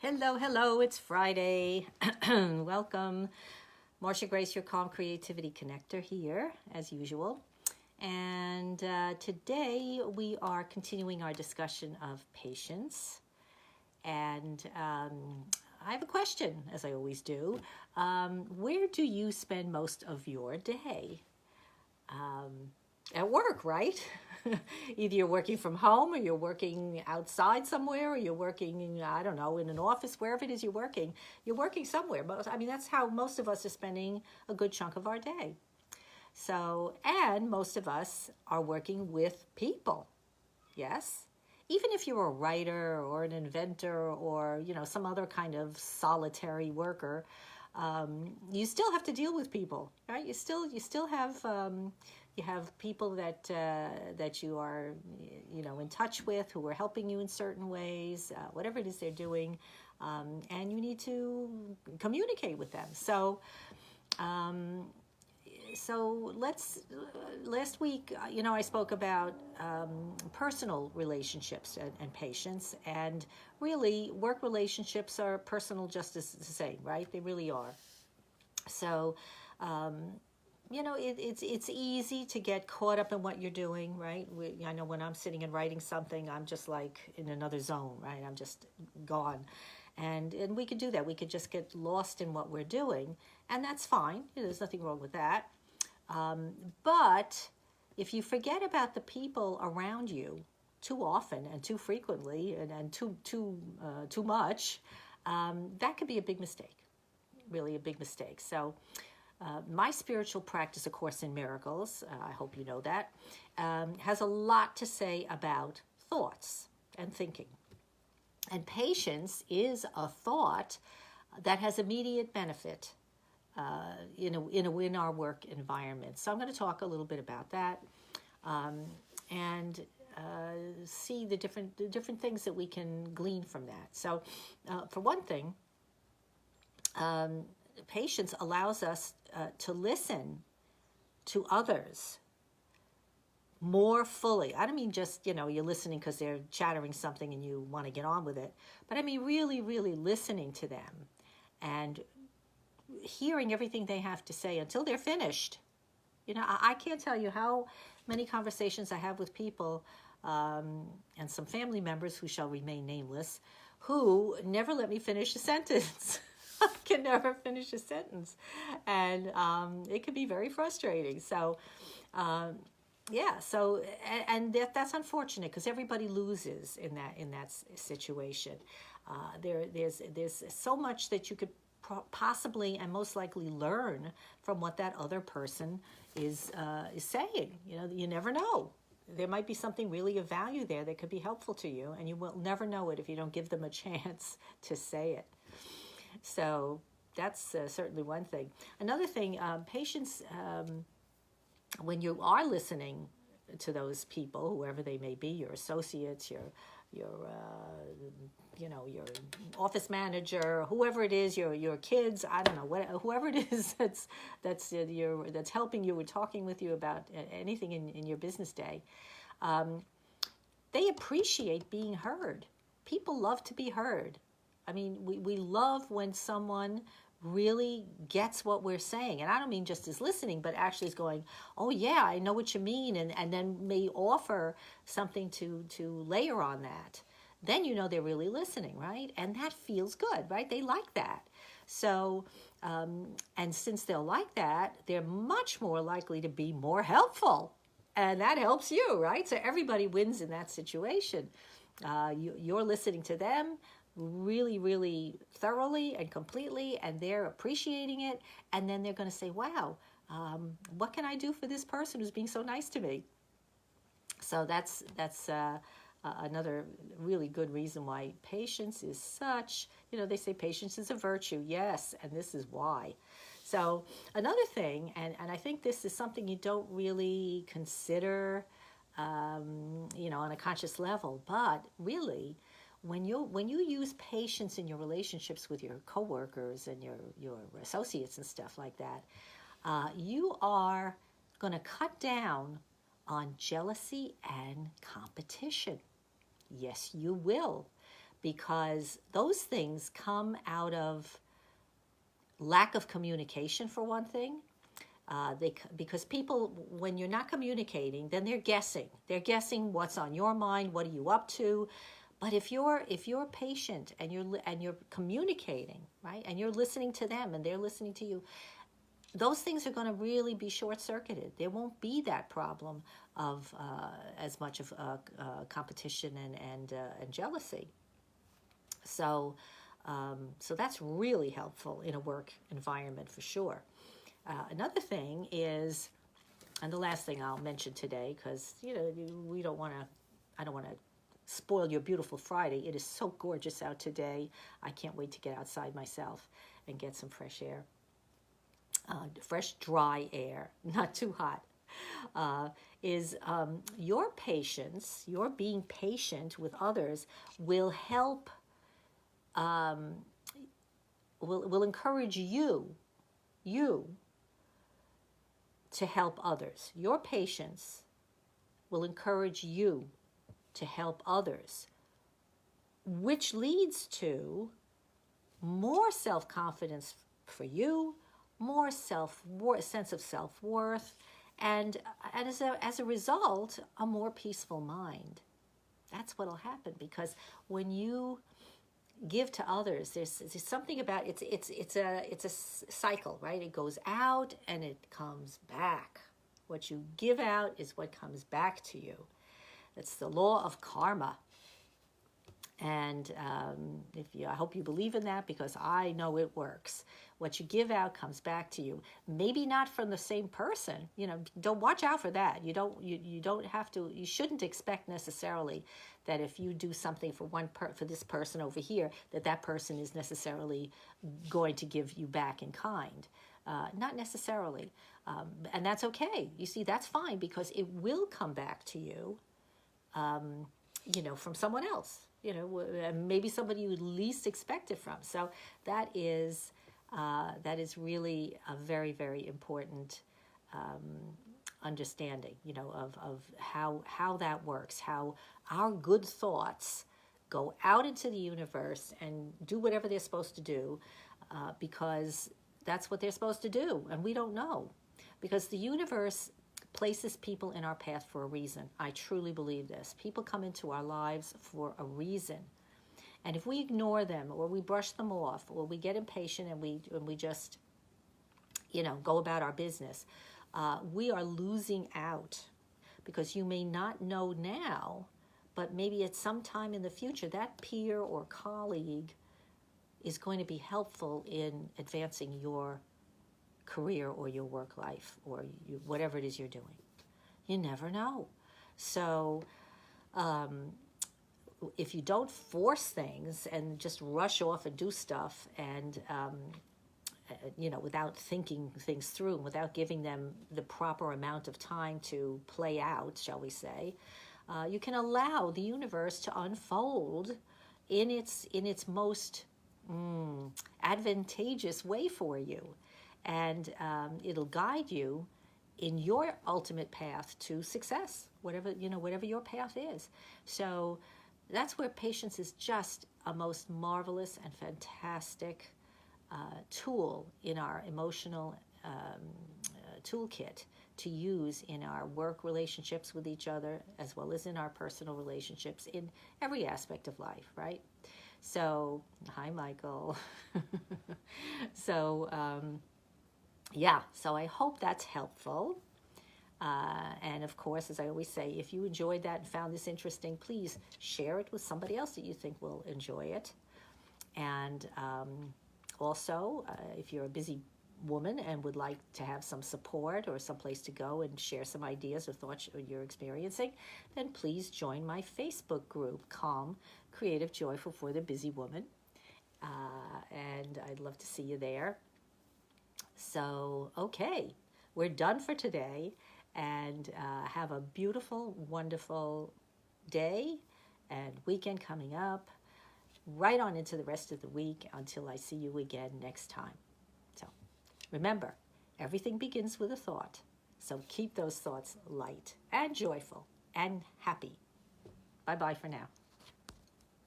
Hello, hello, it's Friday. Welcome. Marcia Grace, your Calm Creativity Connector here, as usual. And today we are continuing our discussion of patience. And I have a question, as I always do. Where do you spend most of your day? At work, right? Either you're working from home or you're working outside somewhere or you're working, I don't know, in an office, wherever it is you're working somewhere. I mean, that's how most of us are spending a good chunk of our day. So, and most of us are working with people, yes? Even if you're a writer or an inventor or, some other kind of solitary worker, you still have to deal with people, right? You still have you have people that you are in touch with who are helping you in certain ways, whatever it is they're doing, and you need to communicate with them. So let's last week, I spoke about personal relationships and patience, and really work relationships are personal just as the same, right? They really are. So it's easy to get caught up in what you're doing, right? I know when I'm sitting and writing something, I'm just like in another zone, right? I'm just gone. And we could do that. We could just get lost in what we're doing, and that's fine. There's nothing wrong with that. But if you forget about the people around you too often and too frequently and too much, that could be a big mistake, really a big mistake. So my spiritual practice, A Course in Miracles, I hope you know that, has a lot to say about thoughts and thinking. And patience is a thought that has immediate benefit in our work environment. So I'm going to talk a little bit about that, and see the different things that we can glean from that. So, for one thing, patience allows us to listen to others more fully. I don't mean just, you're listening because they're chattering something and you want to get on with it, but I mean really, really listening to them and hearing everything they have to say until they're finished. I can't tell you how many conversations I have with people, and some family members who shall remain nameless, who never let me finish a sentence. I can never finish a sentence, and it can be very frustrating. So, yeah. So, and that's unfortunate because everybody loses in that situation. There's so much that you could possibly and most likely learn from what that other person is saying. You never know. There might be something really of value there that could be helpful to you, and you will never know it if you don't give them a chance to say it. So that's certainly one thing. Another thing, patience, when you are listening to those people, whoever they may be, your associates, your your office manager, whoever it is, your kids, I don't know, whoever it is that's helping you or talking with you about anything in your business day, they appreciate being heard. People love to be heard. I mean, we love when someone really gets what we're saying. And I don't mean just as listening, but actually is going, oh yeah, I know what you mean, and then may offer something to layer on that. Then they're really listening, right? And that feels good, right? They like that. So, and since they'll like that, they're much more likely to be more helpful. And that helps you, right? So everybody wins in that situation. You're listening to them really, really thoroughly and completely, and they're appreciating it. And then they're going to say, wow, what can I do for this person who's being so nice to me? So that's another really good reason why patience is such, they say patience is a virtue. Yes, and this is why. So another thing, and I think this is something you don't really consider, on a conscious level, but really, when you use patience in your relationships with your coworkers and your associates and stuff like that, you are going to cut down on jealousy and competition. Yes, you will, because those things come out of lack of communication, for one thing. Because people, when you're not communicating, then they're guessing. They're guessing what's on your mind. What are you up to? But if you're patient and you're communicating, right, and you're listening to them and they're listening to you, those things are going to really be short-circuited. There won't be that problem of as much of competition and jealousy. So that's really helpful in a work environment for sure. Another thing is, and the last thing I'll mention today, because I don't want to spoil your beautiful Friday. It is so gorgeous out today. I can't wait to get outside myself and get some fresh air. Fresh, dry air, not too hot. Is your patience, your being patient with others will help, will encourage you to help others. Your patience will encourage you to help others, which leads to more self-confidence for you, more sense of self-worth, and as a result, a more peaceful mind. That's what'll happen, because when you give to others, there's something about it's a cycle, right? It goes out and it comes back. What you give out is what comes back to you. It's the law of karma. And I hope you believe in that, because I know it works. What you give out comes back to you. Maybe not from the same person. Don't watch out for that. You don't have to. You shouldn't expect necessarily that if you do something for for this person over here, that person is necessarily going to give you back in kind. Not necessarily, and that's okay. You see, that's fine, because it will come back to you. From someone else. Maybe somebody you least expect it from. So that is really a very, very important understanding, of how that works, how our good thoughts go out into the universe and do whatever they're supposed to do, because that's what they're supposed to do, and we don't know, because the universe places people in our path for a reason. I truly believe this. People come into our lives for a reason. And if we ignore them, or we brush them off, or we get impatient and we just, go about our business, we are losing out, because you may not know now, but maybe at some time in the future, that peer or colleague is going to be helpful in advancing your career or your work life, or whatever it is you're doing. You never know. So if you don't force things and just rush off and do stuff, and without thinking things through, and without giving them the proper amount of time to play out, shall we say, you can allow the universe to unfold in its most advantageous way for you. And it'll guide you in your ultimate path to success, whatever your path is. So that's where patience is just a most marvelous and fantastic tool in our emotional toolkit to use in our work relationships with each other, as well as in our personal relationships, in every aspect of life, right? So, hi, Michael. So, so I hope that's helpful. And of course, as I always say, if you enjoyed that and found this interesting, please share it with somebody else that you think will enjoy it. And also, if you're a busy woman and would like to have some support or some place to go and share some ideas or thoughts you're experiencing, then please join my Facebook group, Calm, Creative, Joyful for the Busy Woman. And I'd love to see you there. So, okay, we're done for today, and have a beautiful, wonderful day and weekend coming up, right on into the rest of the week until I see you again next time. So, remember, everything begins with a thought, so keep those thoughts light and joyful and happy. Bye-bye for now.